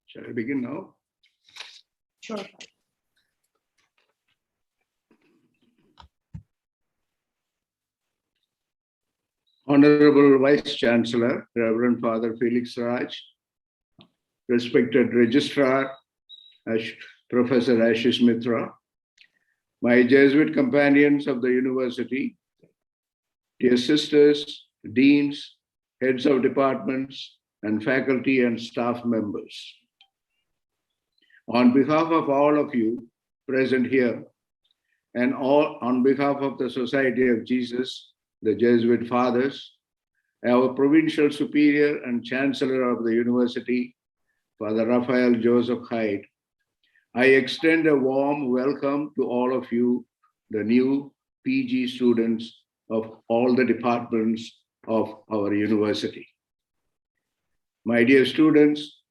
Shall I begin now? Sure. Honorable Vice Chancellor, Reverend Father Felix Raj, respected Registrar, Professor Ashish Mitra, my Jesuit companions of the university, dear sisters, deans, heads of departments, and faculty and staff members. On behalf of all of you present here, and on behalf of the Society of Jesus, the Jesuit Fathers, our Provincial Superior and Chancellor of the University, Father Raphael Joseph Hyde, I extend a warm welcome to all of you, the new PG students of all the departments of our university. My dear students,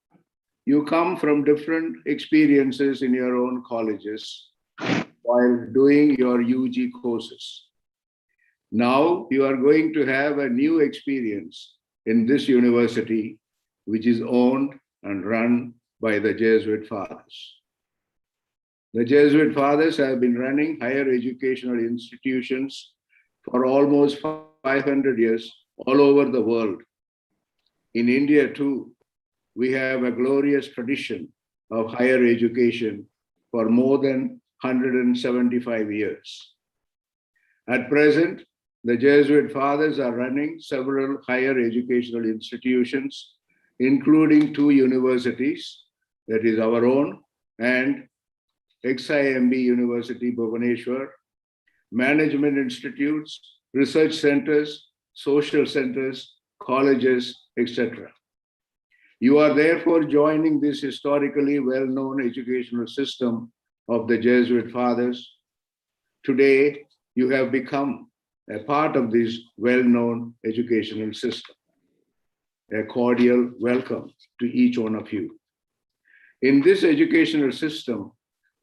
you come from different experiences in your own colleges while doing your UG courses. Now you are going to have a new experience in this university, which is owned and run by the Jesuit Fathers. The Jesuit Fathers have been running higher educational institutions for almost 500 years all over the world. In India too, we have a glorious tradition of higher education for more than 175 years. At present, the Jesuit Fathers are running several higher educational institutions, including 2 universities, that is our own, and XIMB University, Bhubaneswar, management institutes, research centers, social centers, colleges, etc. You are therefore joining this historically well-known educational system of the Jesuit Fathers. Today, you have become a part of this well-known educational system. A cordial welcome to each one of you. In this educational system,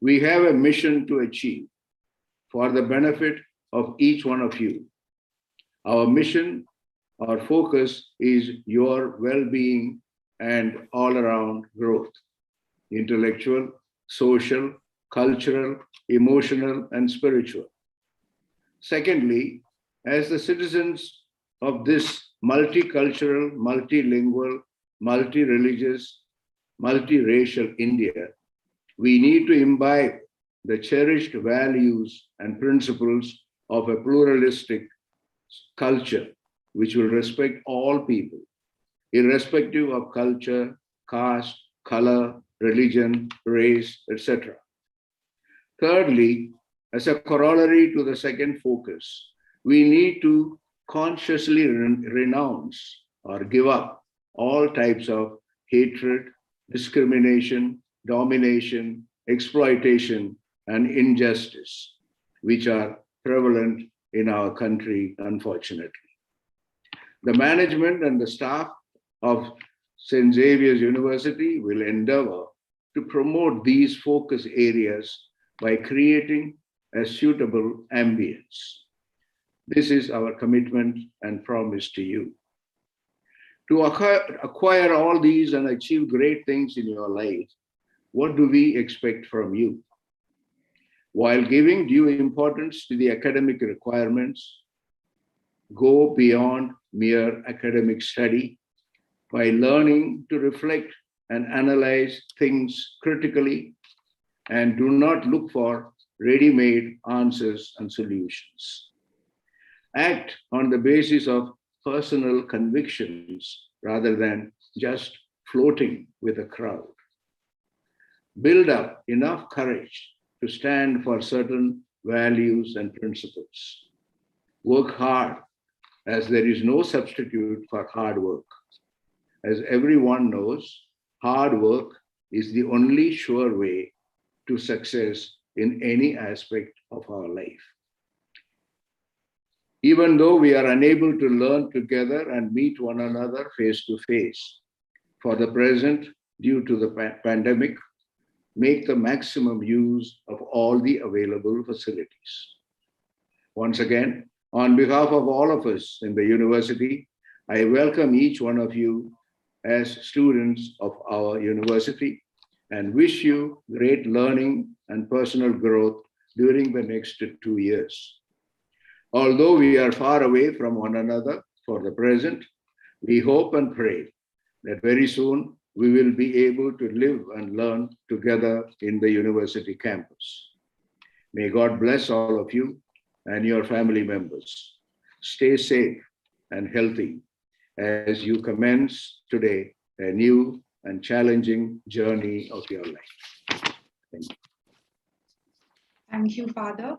we have a mission to achieve for the benefit of each one of you. Our mission, our focus is your well-being and all-around growth, intellectual, social, cultural, emotional, and spiritual. Secondly, as the citizens of this multicultural, multilingual, multi-religious, multiracial India, we need to imbibe the cherished values and principles of a pluralistic culture, which will respect all people, irrespective of culture, caste, color, religion, race, etc. Thirdly, as a corollary to the second focus, we need to consciously renounce or give up all types of hatred, discrimination, domination, exploitation, and injustice, which are prevalent in our country, unfortunately. The management and the staff of St. Xavier's University will endeavor to promote these focus areas by creating a suitable ambience. This is our commitment and promise to you. To acquire all these and achieve great things in your life, what do we expect from you? While giving due importance to the academic requirements, go beyond mere academic study by learning to reflect and analyze things critically, and do not look for ready-made answers and solutions. Act on the basis of personal convictions rather than just floating with a crowd. Build up enough courage to stand for certain values and principles. Work hard, as there is no substitute for hard work. As everyone knows, hard work is the only sure way to success in any aspect of our life. Even though we are unable to learn together and meet one another face to face, for the present, due to the pandemic, make the maximum use of all the available facilities. Once again, on behalf of all of us in the university, I welcome each one of you as students of our university and wish you great learning and personal growth during the next 2 years. Although we are far away from one another for the present, we hope and pray that very soon we will be able to live and learn together in the university campus. May God bless all of you and your family members. Stay safe and healthy as you commence today a new and challenging journey of your life. Thank you. Thank you, Father.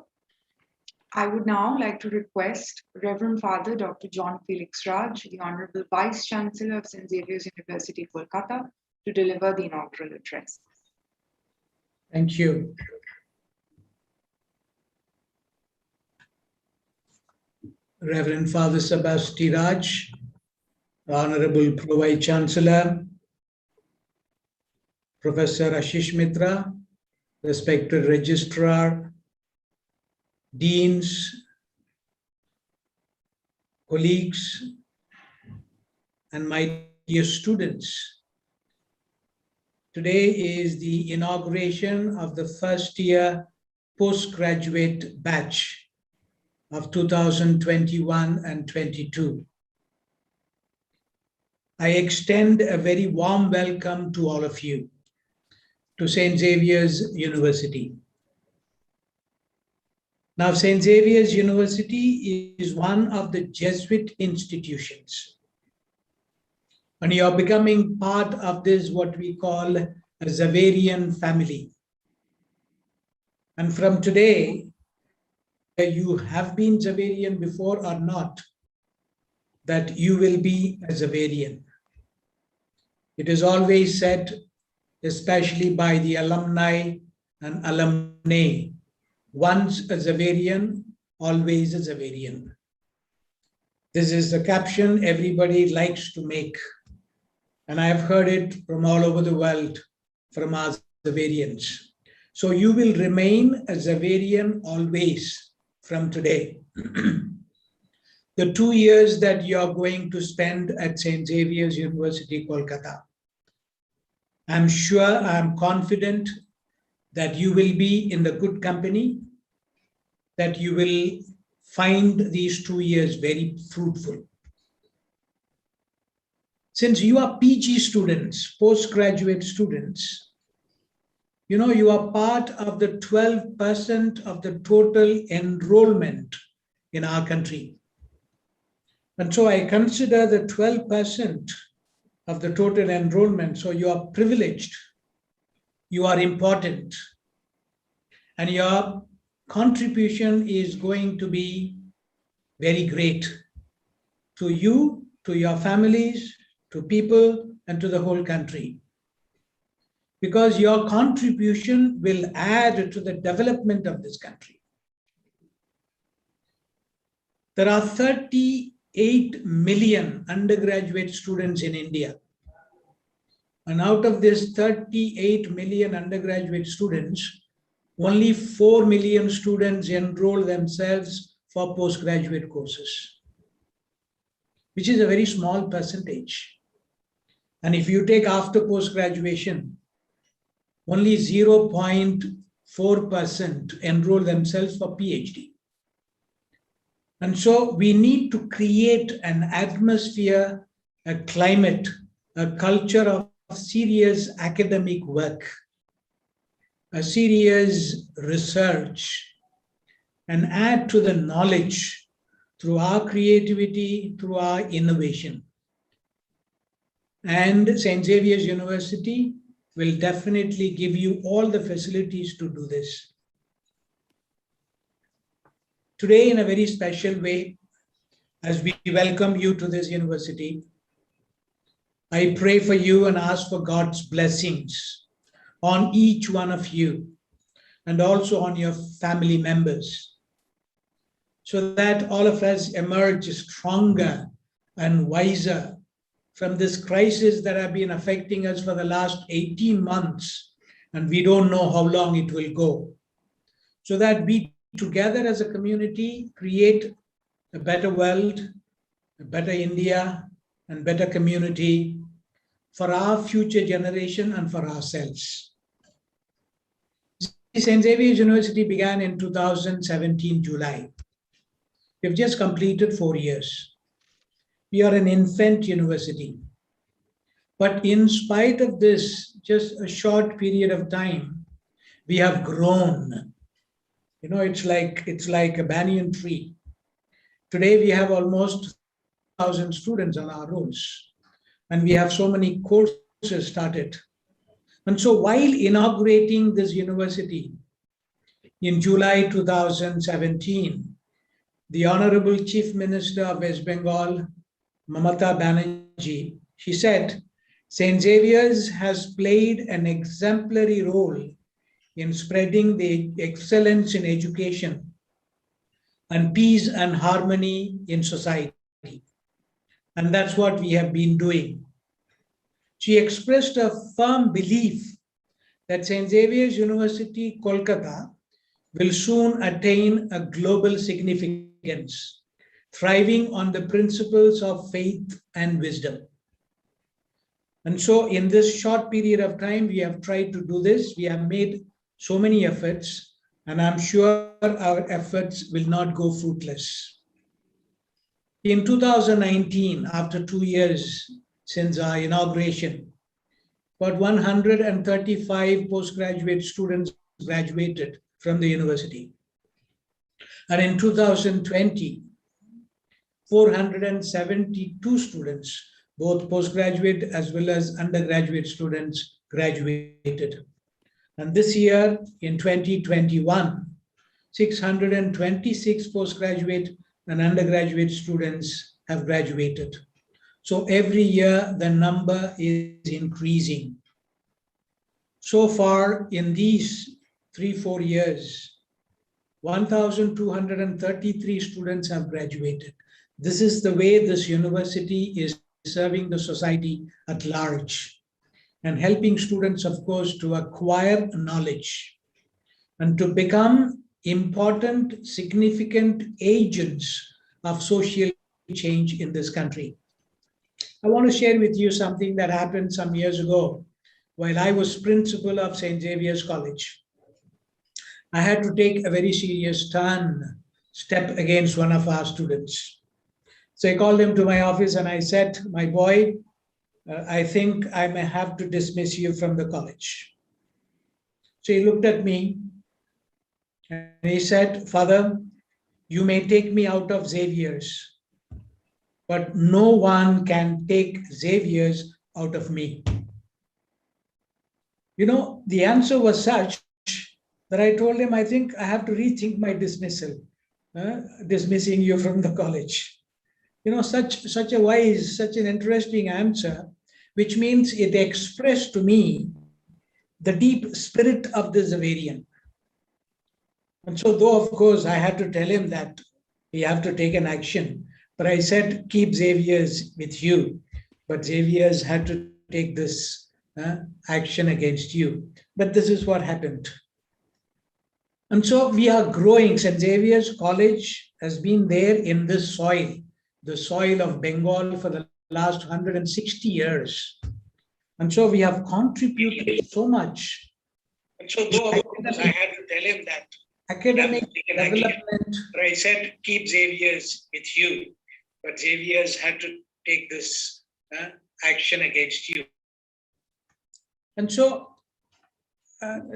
I would now like to request Reverend Father Dr. John Felix Raj, the Honorable Vice Chancellor of St. Xavier's University, Kolkata, to deliver the inaugural address. Thank you. Reverend Father Sabasti Raj, Honorable Pro-Vice Chancellor, Professor Ashish Mitra, respected Registrar, Deans, colleagues, and my dear students. Today is the inauguration of the first year postgraduate batch of 2021 and 22. I extend a very warm welcome to all of you to St. Xavier's University. Now, St. Xavier's University is one of the Jesuit institutions. And you are becoming part of this, what we call a Xaverian family. And from today, you have been Xaverian before or not, that you will be a Xaverian. It is always said, especially by the alumni and alumnae, once a Xaverian, always a Xaverian. This is the caption everybody likes to make. And I have heard it from all over the world, from our Xaverians. So you will remain a Xaverian always from today. The 2 years that you are going to spend at St. Xavier's University, Kolkata, I'm sure, I'm confident that you will be in the good company, that you will find these 2 years very fruitful. Since you are PG students, postgraduate students, you know, you are part of the 12% of the total enrollment in our country. And so I consider the 12% of the total enrollment. So you are privileged, you are important, and your contribution is going to be very great to you, to your families, to people, and to the whole country. Because your contribution will add to the development of this country. There are 38 million undergraduate students in India. And out of this 38 million undergraduate students, only 4 million students enroll themselves for postgraduate courses, which is a very small percentage. And if you take after post-graduation, only 0.4% enroll themselves for PhD. And so we need to create an atmosphere, a climate, a culture of serious academic work, a serious research, and add to the knowledge through our creativity, through our innovation. And St. Xavier's University will definitely give you all the facilities to do this. Today, in a very special way, as we welcome you to this university, I pray for you and ask for God's blessings on each one of you and also on your family members, so that all of us emerge stronger and wiser from this crisis that have been affecting us for the last 18 months, and we don't know how long it will go, so that we together as a community create a better world, a better India, and better community for our future generation and for ourselves. St. Xavier's University began in 2017, July. We've just completed 4 years. We are an infant university. But in spite of this, just a short period of time, we have grown. You know, it's like a banyan tree. Today we have almost 1,000 students on our rolls, and we have so many courses started. And so while inaugurating this university in July 2017, the Honorable Chief Minister of West Bengal, Mamata Banerjee, she said, St. Xavier's has played an exemplary role in spreading the excellence in education and peace and harmony in society. And that's what we have been doing. She expressed a firm belief that St. Xavier's University, Kolkata, will soon attain a global significance, thriving on the principles of faith and wisdom. And so in this short period of time, we have tried to do this. We have made so many efforts, and I'm sure our efforts will not go fruitless. In 2019, after 2 years since our inauguration, about 135 postgraduate students graduated from the university. And in 2020, 472 students, both postgraduate as well as undergraduate students, graduated. And this year, in 2021, 626 postgraduate and undergraduate students have graduated. So every year, the number is increasing. So far, in these 3-4 years, 1,233 students have graduated. This is the way this university is serving the society at large and helping students, of course, to acquire knowledge and to become important, significant agents of social change in this country. I want to share with you something that happened some years ago while I was principal of St. Xavier's College. I had to take a very serious step against one of our students. So I called him to my office and I said, my boy, I think I may have to dismiss you from the college. So he looked at me and he said, Father, you may take me out of Xavier's, but no one can take Xavier's out of me. You know, the answer was such that I told him, I think I have to rethink my dismissal, dismissing you from the college. You know, such a wise, such an interesting answer, which means it expressed to me the deep spirit of the Xaverian. And so though, of course, I had to tell him that he have to take an action, but I said, keep Xavier's with you. But Xavier's had to take this action against you. But this is what happened. And so we are growing. St. Xavier's College has been there in this soil, the soil of Bengal, for the last 160 years. And so we have contributed so much. And so though, of course, I had to tell him that academic development. But I said, keep Xavier's with you. But Xavier's had to take this action against you. And so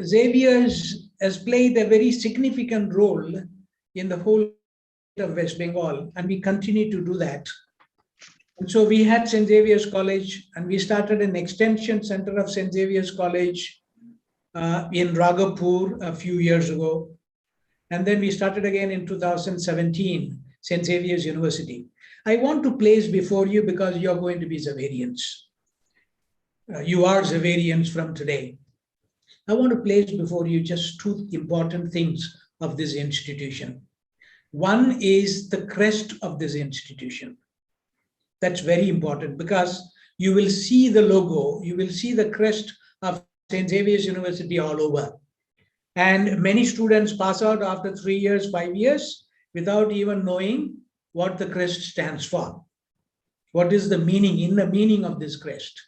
Xavier's has played a very significant role in the whole of West Bengal, and we continue to do that. And so we had St. Xavier's College, and we started an extension center of St. Xavier's College in Raghapur a few years ago. And then we started again in 2017, St. Xavier's University. I want to place before you, because you're going to be Xaverians. You are Xaverians from today. I want to place before you just two important things of this institution. One is the crest of this institution. That's very important, because you will see the logo, you will see the crest of St. Xavier's University all over. And many students pass out after 3 years, 5 years, without even knowing what the crest stands for. What is the meaning of this crest?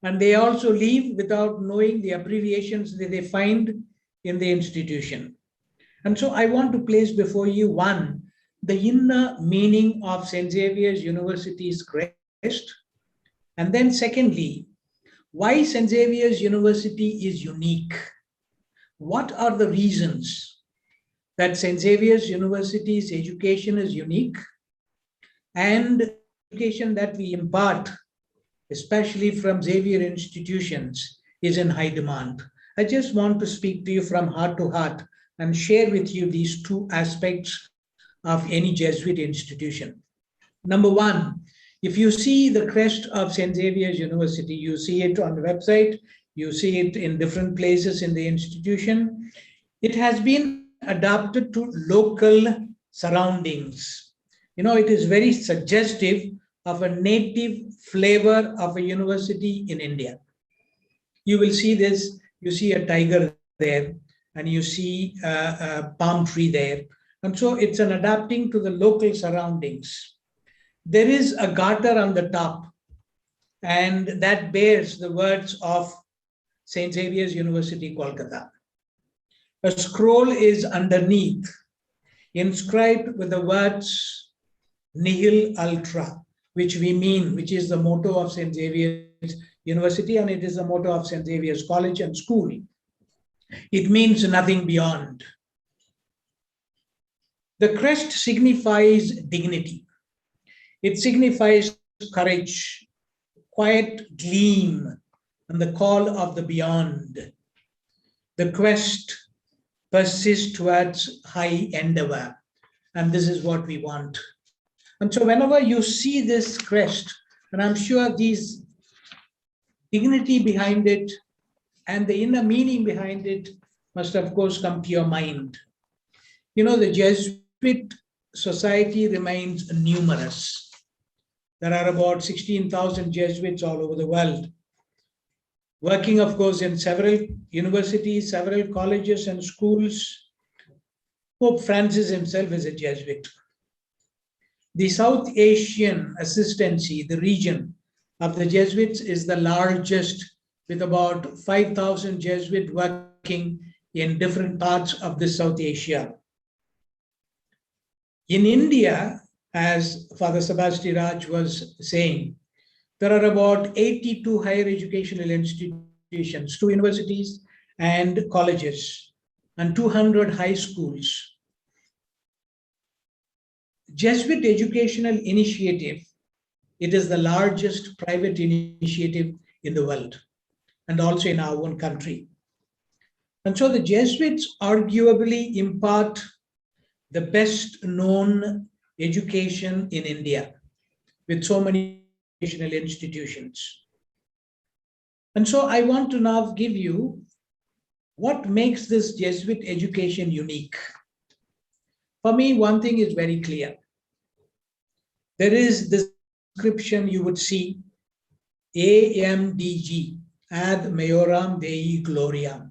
And they also leave without knowing the abbreviations that they find in the institution. And so I want to place before you, one, the inner meaning of St. Xavier's University's crest. And then secondly, why St. Xavier's University is unique. What are the reasons that St. Xavier's University's education is unique, and education that we impart, especially from Xavier institutions, is in high demand. I just want to speak to you from heart to heart and share with you these two aspects of any Jesuit institution. Number one, if you see the crest of St. Xavier's University, you see it on the website, you see it in different places in the institution. It has been adapted to local surroundings. You know, it is very suggestive of a native flavor of a university in India. You will see this, you see a tiger there, and you see a palm tree there. And so it's an adapting to the local surroundings. There is a garter on the top, and that bears the words of St. Xavier's University, Kolkata. A scroll is underneath, inscribed with the words Nihil Ultra, which is the motto of St. Xavier's University, and it is the motto of St. Xavier's College and School. It means nothing beyond. The crest signifies dignity. It signifies courage, quiet gleam, and the call of the beyond. The quest persists towards high endeavor, and this is what we want. And so whenever you see this crest, and I'm sure these dignity behind it and the inner meaning behind it must of course come to your mind. You know, the Jesuit society remains numerous. There are about 16,000 Jesuits all over the world, working of course in several universities, several colleges and schools. Pope Francis himself is a Jesuit. The South Asian assistancy, the region of the Jesuits, is the largest, with about 5,000 Jesuits working in different parts of the South Asia. In India, as Father Sebastian Raj was saying, there are about 82 higher educational institutions, 2 universities and colleges, and 200 high schools. Jesuit Educational Initiative, it is the largest private initiative in the world and also in our own country. And so the Jesuits arguably impart the best known education in India with so many educational institutions. And so I want to now give you what makes this Jesuit education unique. For me, one thing is very clear. There is this inscription you would see, AMDG, Ad Maioram Dei Gloriam.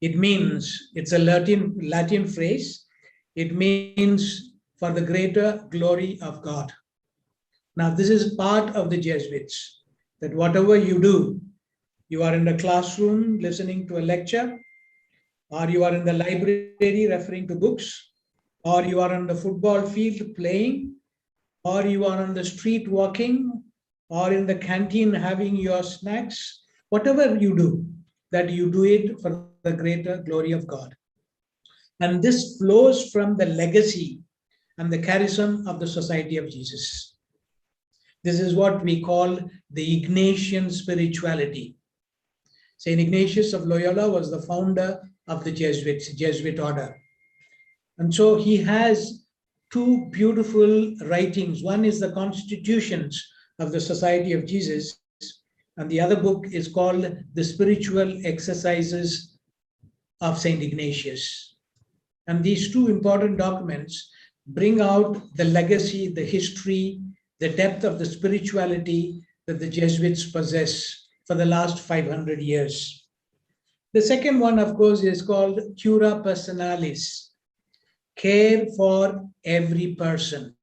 It means, it's a Latin phrase. It means for the greater glory of God. Now, this is part of the Jesuits, that whatever you do, you are in the classroom listening to a lecture, or you are in the library referring to books, or you are on the football field playing, or you are on the street walking, or in the canteen having your snacks. Whatever you do, that you do it for the greater glory of God. And this flows from the legacy and the charism of the Society of Jesus. This is what we call the Ignatian spirituality. Saint Ignatius of Loyola was the founder of the Jesuit order. And so he has 2 beautiful writings. One is the Constitutions of the Society of Jesus, and the other book is called The Spiritual Exercises of Saint Ignatius. And these 2 important documents bring out the legacy, the history, the depth of the spirituality that the Jesuits possess for the last 500 years. The second one, of course, is called Cura Personalis, care for every person.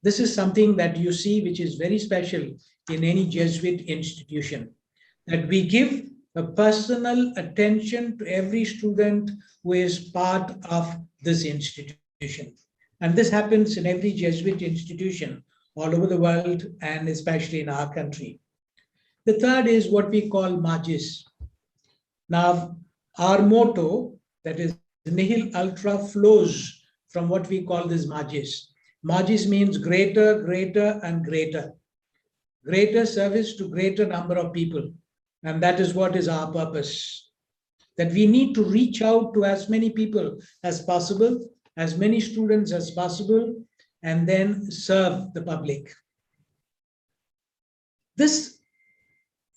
This is something that you see which is very special in any Jesuit institution, that we give a personal attention to every student who is part of this institution. And this happens in every Jesuit institution all over the world and especially in our country. The third is what we call Magis. Now, our motto, that is Nihil Ultra, flows from what we call this Magis. Magis means greater, greater, and greater. Greater service to greater number of people. And that is what is our purpose. That we need to reach out to as many people as possible, as many students as possible, and then serve the public. This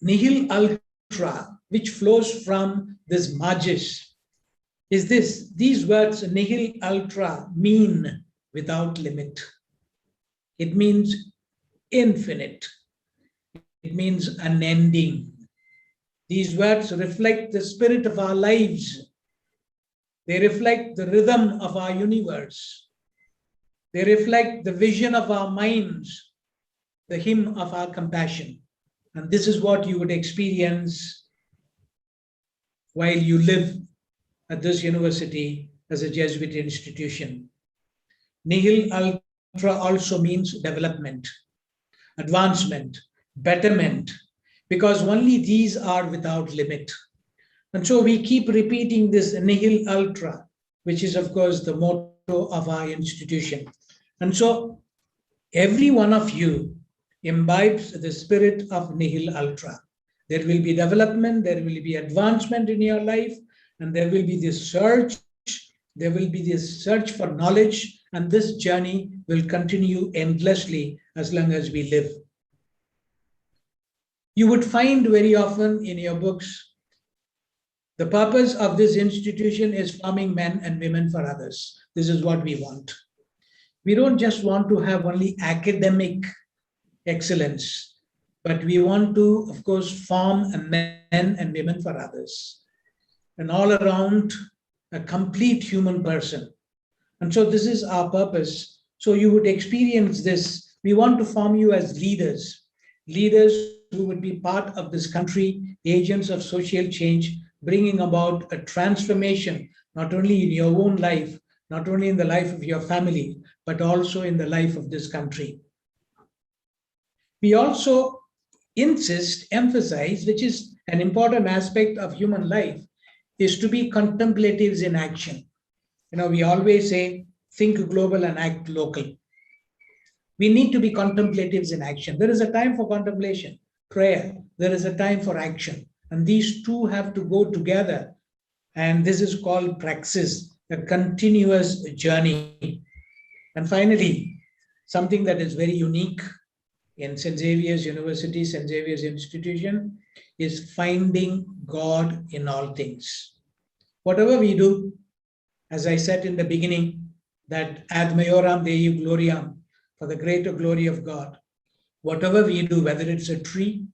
Nihil Ultra, which flows from this Magis, is this. These words, Nihil Ultra, mean without limit. It means infinite. It means unending. These words reflect the spirit of our lives. They reflect the rhythm of our universe. They reflect the vision of our minds, the hymn of our compassion. And this is what you would experience while you live at this university as a Jesuit institution. Nihil Ultra also means development, advancement, betterment, because only these are without limit. And so we keep repeating this Nihil Ultra, which is, of course, the motto of our institution. And so every one of you imbibes the spirit of Nihil Ultra. There will be development, there will be advancement in your life, and there will be this search, for knowledge, and this journey will continue endlessly as long as we live. You would find very often in your books, the purpose of this institution is forming men and women for others. This is what we want. We don't just want to have only academic excellence, but we want to, of course, form men and women for others. And all around, a complete human person. And so this is our purpose. So you would experience this. We want to form you as leaders who would be part of this country, agents of social change, bringing about a transformation, not only in your own life, not only in the life of your family, but also in the life of this country. We also emphasize, which is an important aspect of human life, is to be contemplatives in action. We always say, think global and act local. We need to be contemplatives in action. There is a time for contemplation, prayer. There is a time for action. And these two have to go together. And this is called praxis, a continuous journey. And finally, something that is very unique in St. Xavier's University, St. Xavier's Institution, is finding God in all things. Whatever we do, as I said in the beginning, that ad majorem Dei gloriam, for the greater glory of God. Whatever we do, whether it's a tree,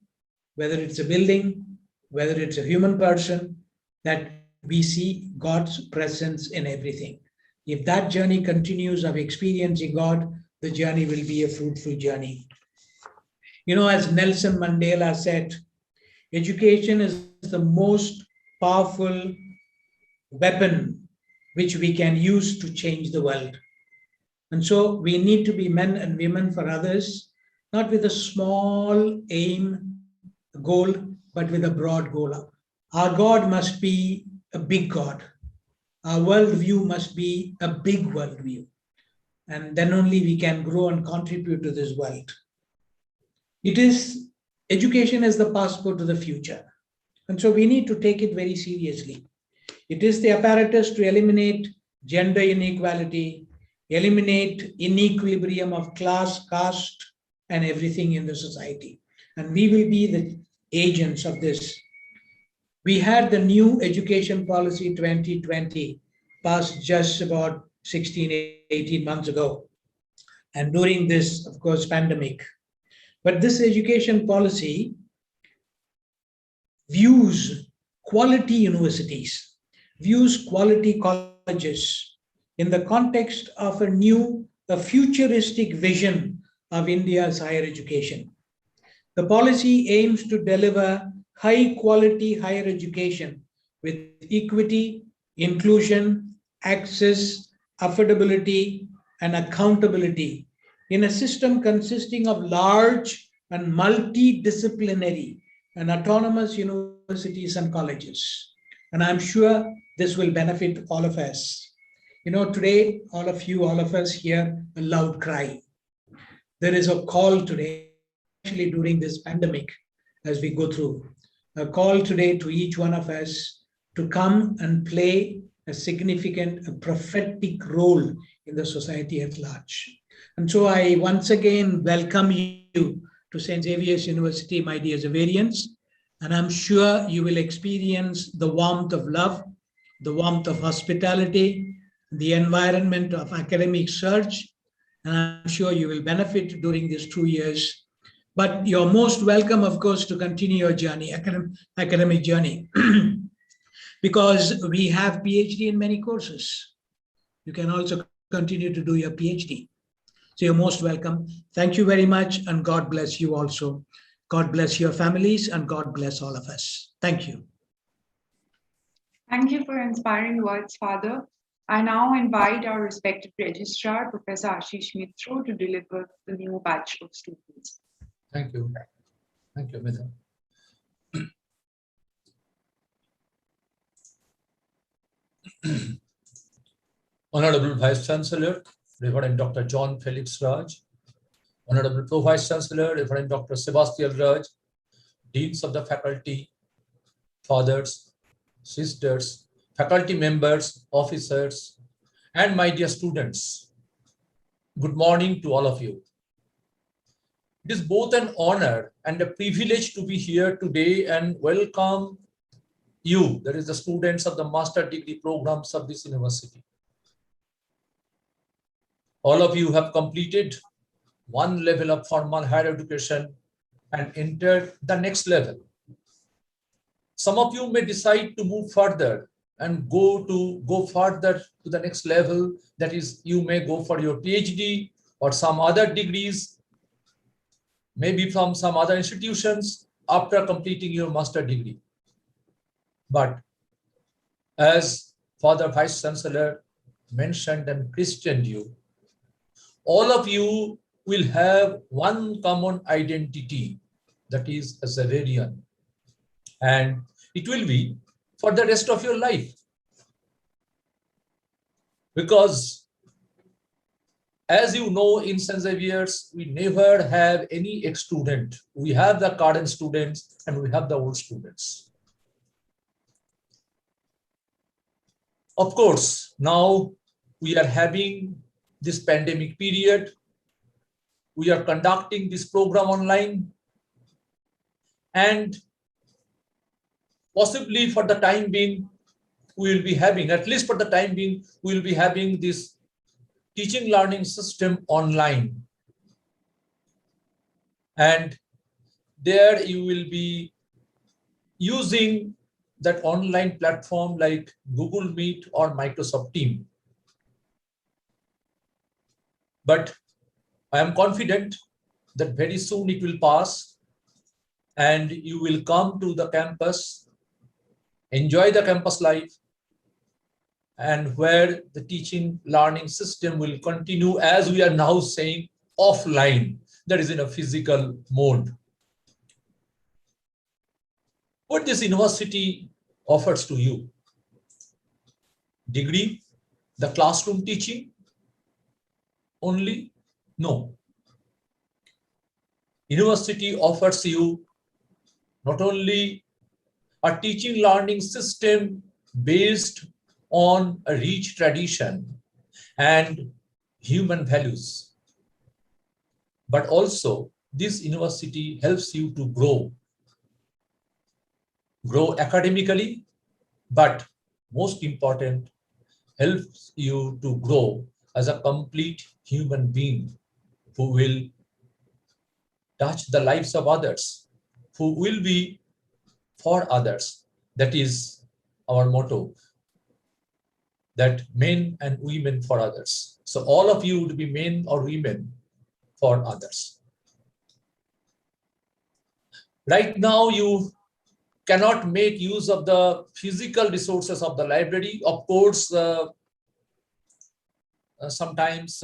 whether it's a building, whether it's a human person, that we see God's presence in everything. If that journey continues of experiencing God, the journey will be a fruitful journey. As Nelson Mandela said, education is the most powerful weapon which we can use to change the world. And so we need to be men and women for others, not with a small goal, but with a broad goal. Our God must be a big God. Our worldview must be a big worldview. And then only we can grow and contribute to this world. Education is the passport to the future. And so we need to take it very seriously. It is the apparatus to eliminate gender inequality, eliminate inequilibrium of class, caste, and everything in the society. And we will be the agents of this. We had the new education policy 2020 passed just about 16, 18 months ago. And during this, of course, pandemic. But this education policy views quality universities, views quality colleges in the context of a futuristic vision of India's higher education. The policy aims to deliver high quality higher education with equity, inclusion, access, affordability, and accountability in a system consisting of large and multidisciplinary and autonomous universities and colleges. And I'm sure this will benefit all of us. Today, all of you, all of us hear a loud cry. There is a call today, especially during this pandemic, as we go through, a call today to each one of us to come and play a significant, a prophetic role in the society at large. And so I once again welcome you to St. Xavier's University, my dear Xaverians, and I'm sure you will experience the warmth of love, the warmth of hospitality, the environment of academic surge, and I'm sure you will benefit during these 2 years. But you're most welcome, of course, to continue your journey, academic journey, because we have PhD in many courses. You can also continue to do your PhD. So you're most welcome. Thank you very much, and God bless you also. God bless your families, and God bless all of us. Thank you. Thank you for inspiring words, Father. I now invite our respected registrar, Professor Ashish Mitra, to deliver the new batch of students. Thank you. Thank you, Mithun. Honorable Vice Chancellor, Reverend Dr. John Felix Raj, Honorable Pro Vice Chancellor, Reverend Dr. Sebastian Raj, Deans of the Faculty, Fathers, Sisters, faculty members, officers, and my dear students. Good morning to all of you. It is both an honor and a privilege to be here today and welcome you, that is the students of the master degree programs of this university. All of you have completed one level of formal higher education and entered the next level. Some of you may decide to move further and go further to the next level. That is, you may go for your PhD or some other degrees, maybe from some other institutions after completing your master degree. But as Father Vice Chancellor mentioned and christened you, all of you will have one common identity, that is a Xaverian. And it will be for the rest of your life. Because as you know, in St. Xavier's, we never have any ex-student. We have the current students and we have the old students. Of course, now we are having this pandemic period. We are conducting this program online. And possibly for the time being, we will be having, at least for the time being, we will be having this teaching learning system online. And there you will be using that online platform like Google Meet or Microsoft Teams. But I am confident that very soon it will pass and you will come to the campus, enjoy the campus life, and where the teaching learning system will continue, as we are now saying, offline, that is in a physical mode. What this university offers to you? Degree, the classroom teaching only? No. University offers you not only a teaching learning system based on a rich tradition and human values, but also this university helps you to grow academically, but most important, helps you to grow as a complete human being who will touch the lives of others, who will be for others. That is our motto, that men and women for others. So all of you would be men or women for others. Right now, you cannot make use of the physical resources of the library. Of course, sometimes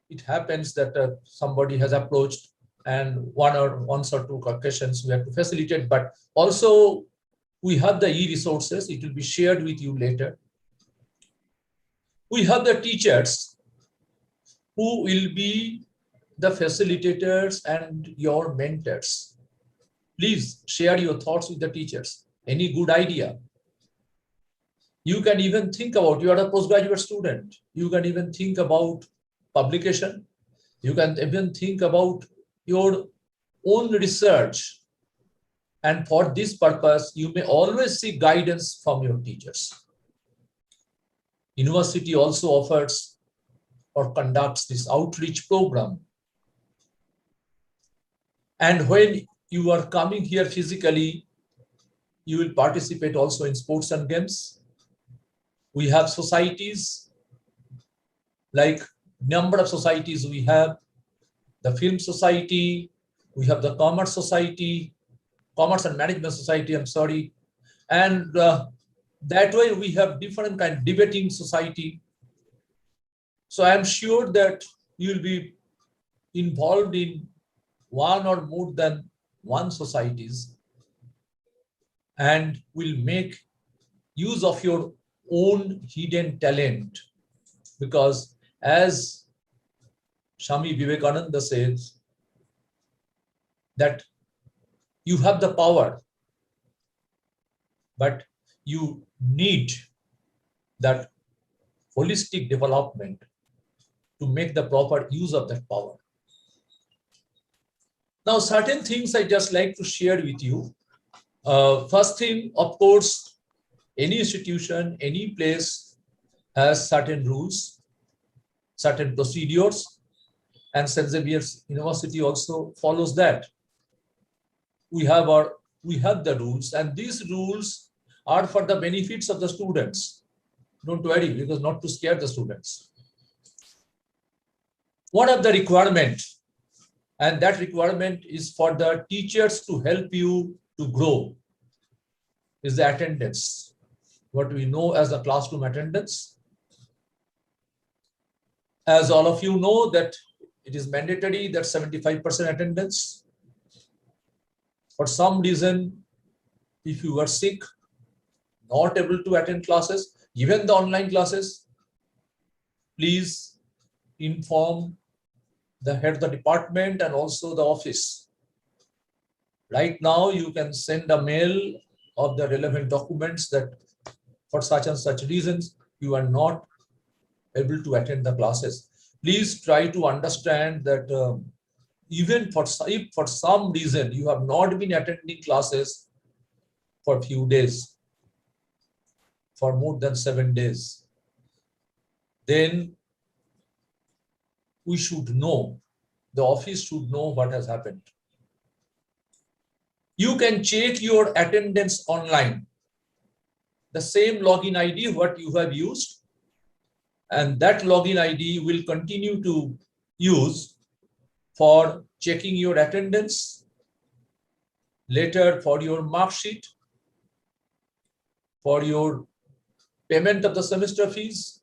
it happens that somebody has approached and once or two questions we have to facilitate, but also we have the e-resources. It will be shared with you later. We have the teachers who will be the facilitators and your mentors. Please share your thoughts with the teachers. Any good idea? You can even think about, you are a postgraduate student. You can even think about publication. You can even think about your own research. And for this purpose, you may always seek guidance from your teachers. University also offers or conducts this outreach program. And when you are coming here physically, you will participate also in sports and games. We have societies, like number of societies we have, the Film Society, we have the Commerce Society, Commerce and Management Society, I'm sorry. And that way we have different kind of debating society. So I'm sure that you'll be involved in one or more than one societies and will make use of your own hidden talent, because as Swami Vivekananda says that you have the power, but you need that holistic development to make the proper use of that power. Now, certain things I just like to share with you. First thing, of course, any institution, any place has certain rules, certain procedures, and St. Xavier's University also follows that. We have the rules, and these rules are for the benefits of the students. Don't worry, because not to scare the students. One of the requirement, and that requirement is for the teachers to help you to grow, is the attendance, what we know as the classroom attendance. As all of you know that it is mandatory that 75% attendance. For some reason, if you were sick, not able to attend classes, even the online classes, please inform the head of the department and also the office. Right now, you can send a mail of the relevant documents that for such and such reasons, you are not able to attend the classes. Please try to understand that even if for some reason you have not been attending classes for a few days, for more than 7 days, then we should know, the office should know what has happened. You can check your attendance online. The same login ID what you have used, and that login ID will continue to use for checking your attendance, later for your mark sheet, for your payment of the semester fees,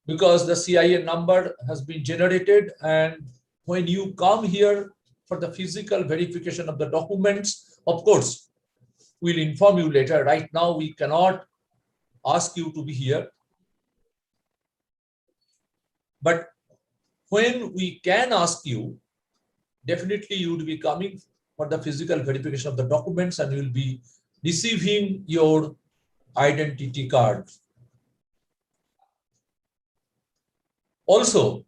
because the CIN number has been generated, and when you come here for the physical verification of the documents, of course, we'll inform you later. Right now, we cannot ask you to be here. But when we can ask you, definitely you will be coming for the physical verification of the documents, and you will be receiving your identity card. Also,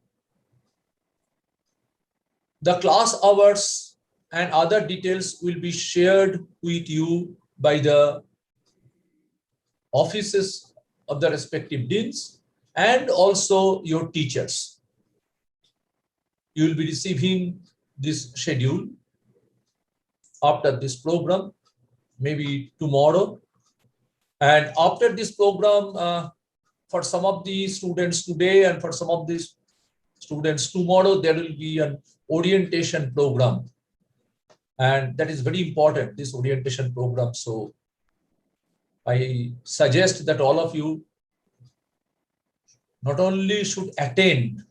the class hours and other details will be shared with you by the offices of the respective deans and also your teachers. You will be receiving this schedule after this program, maybe tomorrow. And after this program, for some of the students today and for some of these students tomorrow, there will be an orientation program. And that is very important, this orientation program. So I suggest that all of you not only should attend,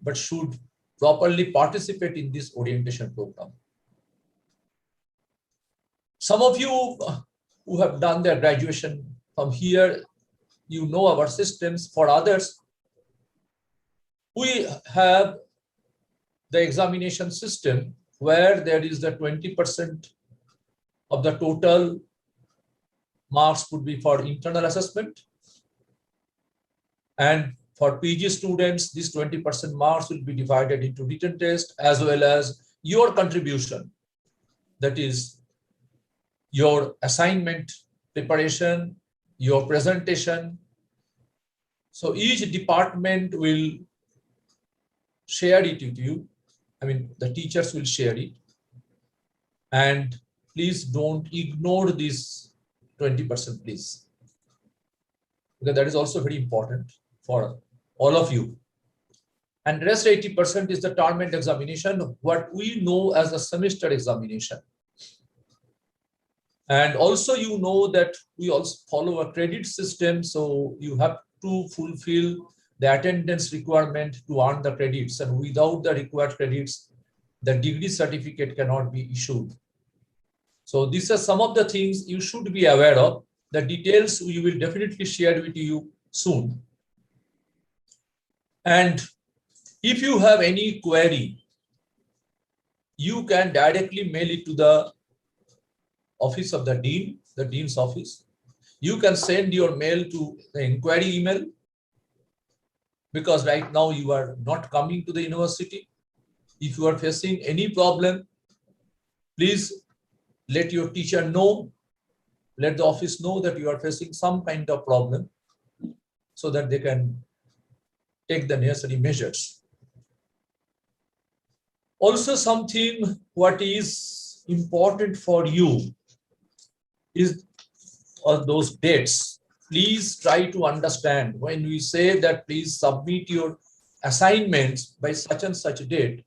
but should properly participate in this orientation program. Some of you who have done their graduation from here, you know our systems. For others, we have the examination system where there is the 20% of the total marks would be for internal assessment. And for PG students, this 20% marks will be divided into written test as well as your contribution. That is your assignment preparation, your presentation. So each department will share it with you. I mean, the teachers will share it. And please don't ignore this 20%, please. Because that is also very important for all of you. And rest 80% is the term end examination, what we know as a semester examination. And also, you know that we also follow a credit system. So you have to fulfill the attendance requirement to earn the credits. And without the required credits, the degree certificate cannot be issued. So these are some of the things you should be aware of. The details we will definitely share with you soon. And if you have any query, you can directly mail it to the office of the dean, the dean's office. You can send your mail to the inquiry email, because right now you are not coming to the university. If you are facing any problem, please let your teacher know, let the office know that you are facing some kind of problem so that they can take the necessary measures. Also, something what is important for you is those dates. Please try to understand when we say that please submit your assignments by such and such date.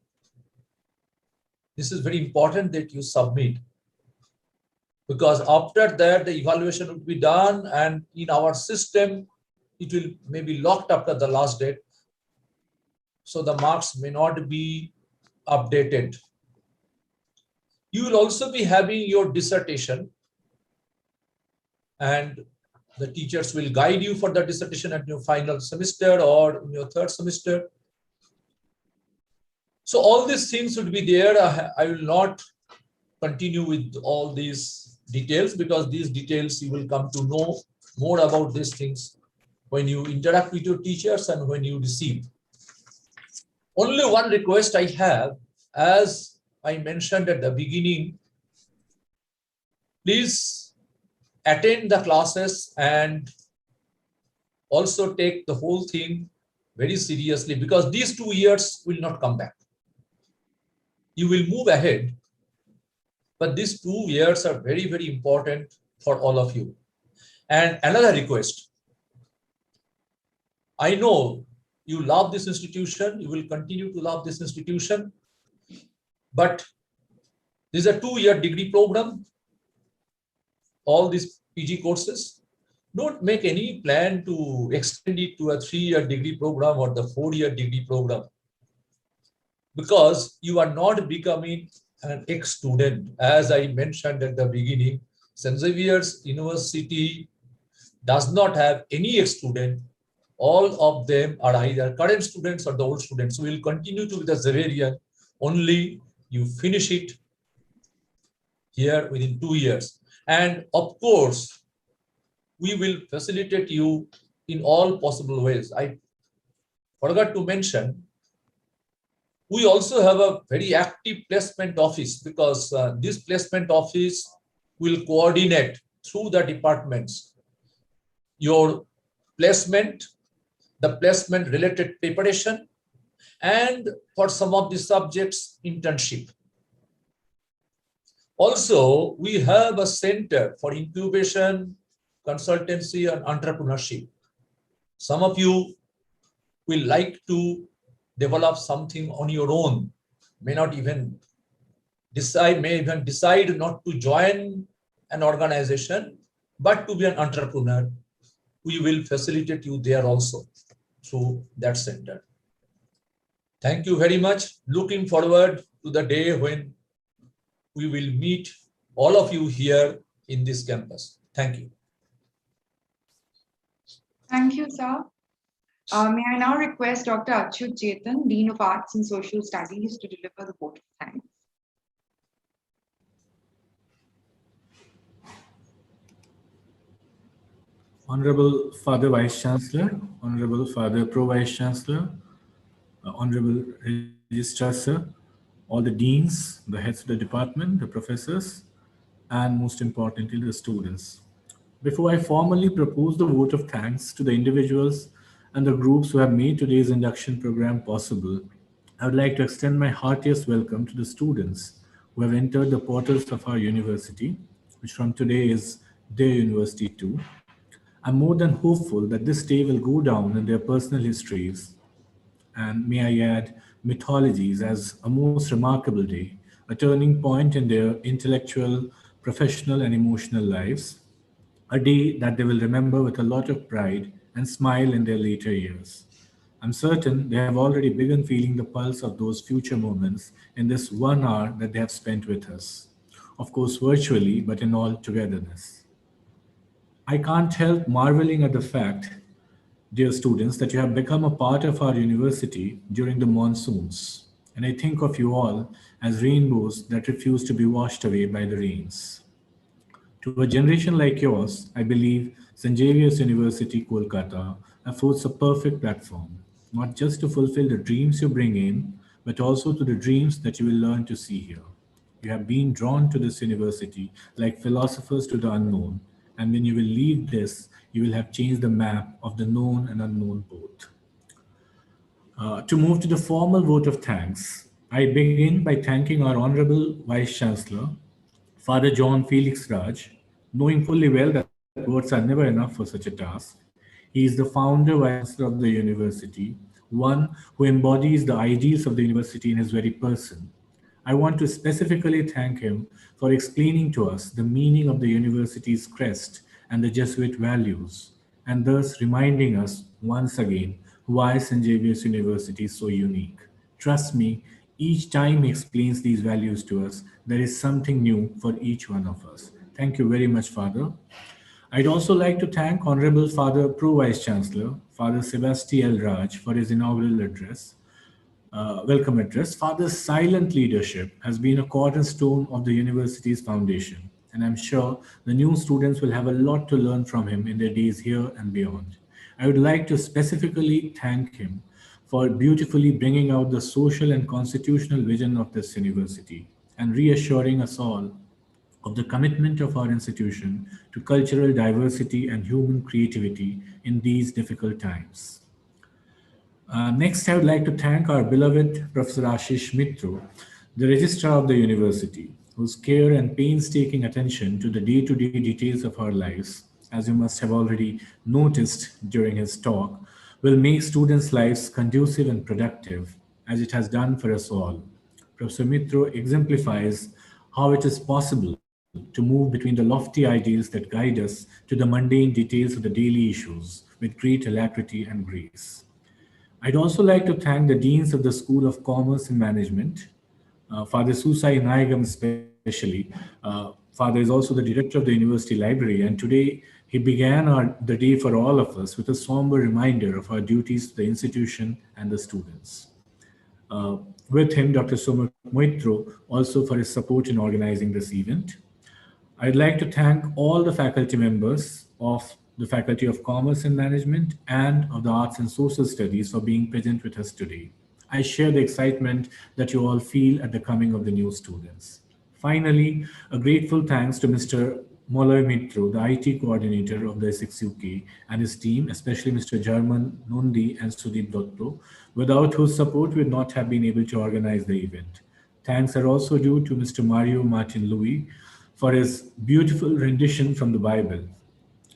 This is very important that you submit, because after that the evaluation will be done, and in our system it will maybe locked after the last date. So the marks may not be updated. You will also be having your dissertation, and the teachers will guide you for the dissertation at your final semester or in your third semester. So all these things would be there. I will not continue with all these details, because these details you will come to know more about these things when you interact with your teachers and when you receive. Only one request I have, as I mentioned at the beginning, please attend the classes and also take the whole thing very seriously, because these 2 years will not come back. You will move ahead, but these 2 years are very, very important for all of you. And another request, I know you love this institution, you will continue to love this institution, but this is a 2-year degree program, all these PG courses. Don't make any plan to extend it to a 3-year degree program or the 4-year degree program, because you are not becoming an ex-student. As I mentioned at the beginning, St. Xavier's University does not have any ex-student. All of them are either current students or the old students. So we'll continue to be the Xaverian, only you finish it here within 2 years. And of course, we will facilitate you in all possible ways. I forgot to mention, we also have a very active placement office, because this placement office will coordinate through the departments your placement, the placement related preparation, and for some of the subjects, internship. Also, we have a center for incubation, consultancy, and entrepreneurship. Some of you will like to develop something on your own, may not even may even decide not to join an organization, but to be an entrepreneur, we will facilitate you there also through that center. Thank you very much. Looking forward to the day when we will meet all of you here in this campus. Thank you. Thank you, sir. May I now request Dr. Achyut Chetan, Dean of Arts and Social Studies, to deliver the vote of thanks. Honorable Father Vice Chancellor, Honorable Father Pro Vice Chancellor, Honorable Registrar Sir, all the deans, the heads of the department, the professors, and most importantly, the students. Before I formally propose the vote of thanks to the individuals and the groups who have made today's induction program possible, I would like to extend my heartiest welcome to the students who have entered the portals of our university, which from today is their university too. I'm more than hopeful that this day will go down in their personal histories, and may I add, mythologies, as a most remarkable day, a turning point in their intellectual, professional, and emotional lives, a day that they will remember with a lot of pride and smile in their later years. I'm certain they have already begun feeling the pulse of those future moments in this 1 hour that they have spent with us. Of course, virtually, but in all togetherness. I can't help marveling at the fact, dear students, that you have become a part of our university during the monsoons. And I think of you all as rainbows that refuse to be washed away by the rains. To a generation like yours, I believe St. Xavier's University, Kolkata affords a perfect platform, not just to fulfill the dreams you bring in, but also to the dreams that you will learn to see here. You have been drawn to this university like philosophers to the unknown, and when you will leave this, you will have changed the map of the known and unknown both. To move to the formal vote of thanks, I begin by thanking our Honorable Vice Chancellor, Father John Felix Raj, knowing fully well that words are never enough for such a task. He is the founder, Vice Chancellor of the university, one who embodies the ideals of the university in his very person. I want to specifically thank him for explaining to us the meaning of the university's crest and the Jesuit values, and thus reminding us once again why St. Xavier's University is so unique. Trust me, each time he explains these values to us, there is something new for each one of us. Thank you very much, Father. I'd also like to thank Honorable Father Pro Vice Chancellor, Father Sebastian Raj, for his inaugural address. Welcome address. Father's silent leadership has been a cornerstone of the university's foundation, and I'm sure the new students will have a lot to learn from him in their days here and beyond. I would like to specifically thank him for beautifully bringing out the social and constitutional vision of this university and reassuring us all of the commitment of our institution to cultural diversity and human creativity in these difficult times. Next, I would like to thank our beloved Professor Ashish Mitro, the Registrar of the University, whose care and painstaking attention to the day-to-day details of our lives, as you must have already noticed during his talk, will make students' lives conducive and productive, as it has done for us all. Professor Mitro exemplifies how it is possible to move between the lofty ideals that guide us to the mundane details of the daily issues with great alacrity and grace. I'd also like to thank the deans of the School of Commerce and Management, Father Susai Nayagam especially. Father is also the director of the University Library, and today he began the day for all of us with a somber reminder of our duties to the institution and the students. With him, Dr. Somak Moitro, also for his support in organizing this event. I'd like to thank all the faculty members of the Faculty of Commerce and Management and of the Arts and Social Studies for being present with us today. I share the excitement that you all feel at the coming of the new students. Finally, a grateful thanks to Mr. Molloy Mitro, the IT coordinator of the SXUK, and his team, especially Mr. Jarman Nundi and Sudeep Dotto, without whose support we would not have been able to organize the event. Thanks are also due to Mr. Mario Martin Louis for his beautiful rendition from the Bible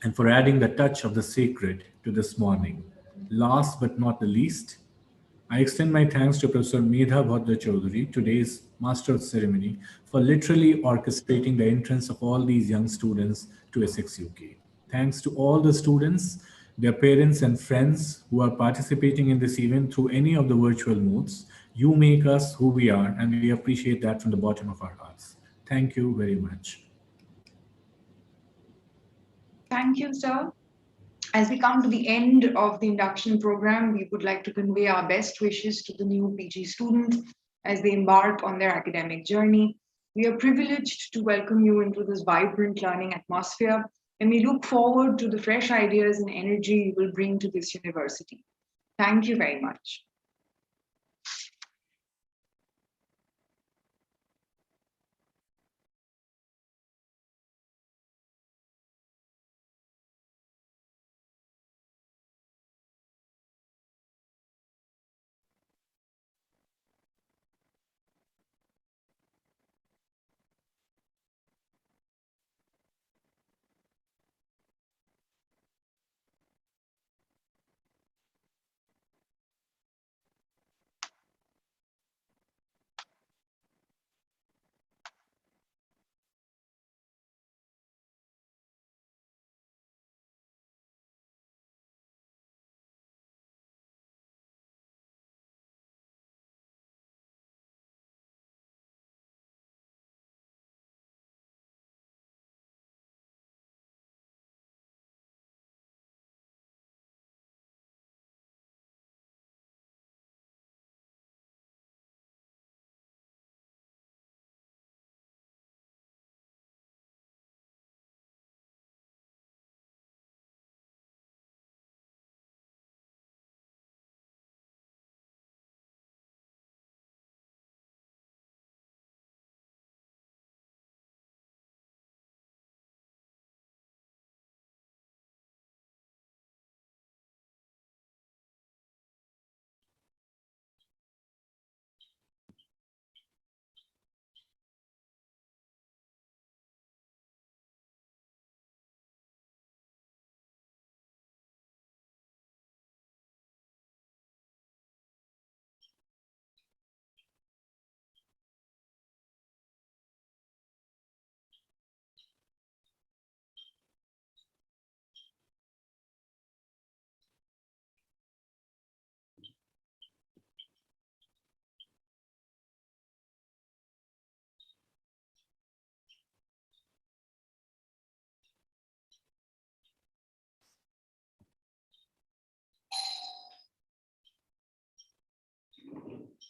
and for adding the touch of the sacred to this morning. Last but not the least, I extend my thanks to Professor Medha Bhadra Chaudhary, today's Master of Ceremony, for literally orchestrating the entrance of all these young students to Essex, UK. Thanks to all the students, their parents and friends who are participating in this event through any of the virtual modes. You make us who we are, and we appreciate that from the bottom of our hearts. Thank you very much. Thank you, sir. As we come to the end of the induction program, we would like to convey our best wishes to the new PG students as they embark on their academic journey. We are privileged to welcome you into this vibrant learning atmosphere, and we look forward to the fresh ideas and energy you will bring to this university. Thank you very much.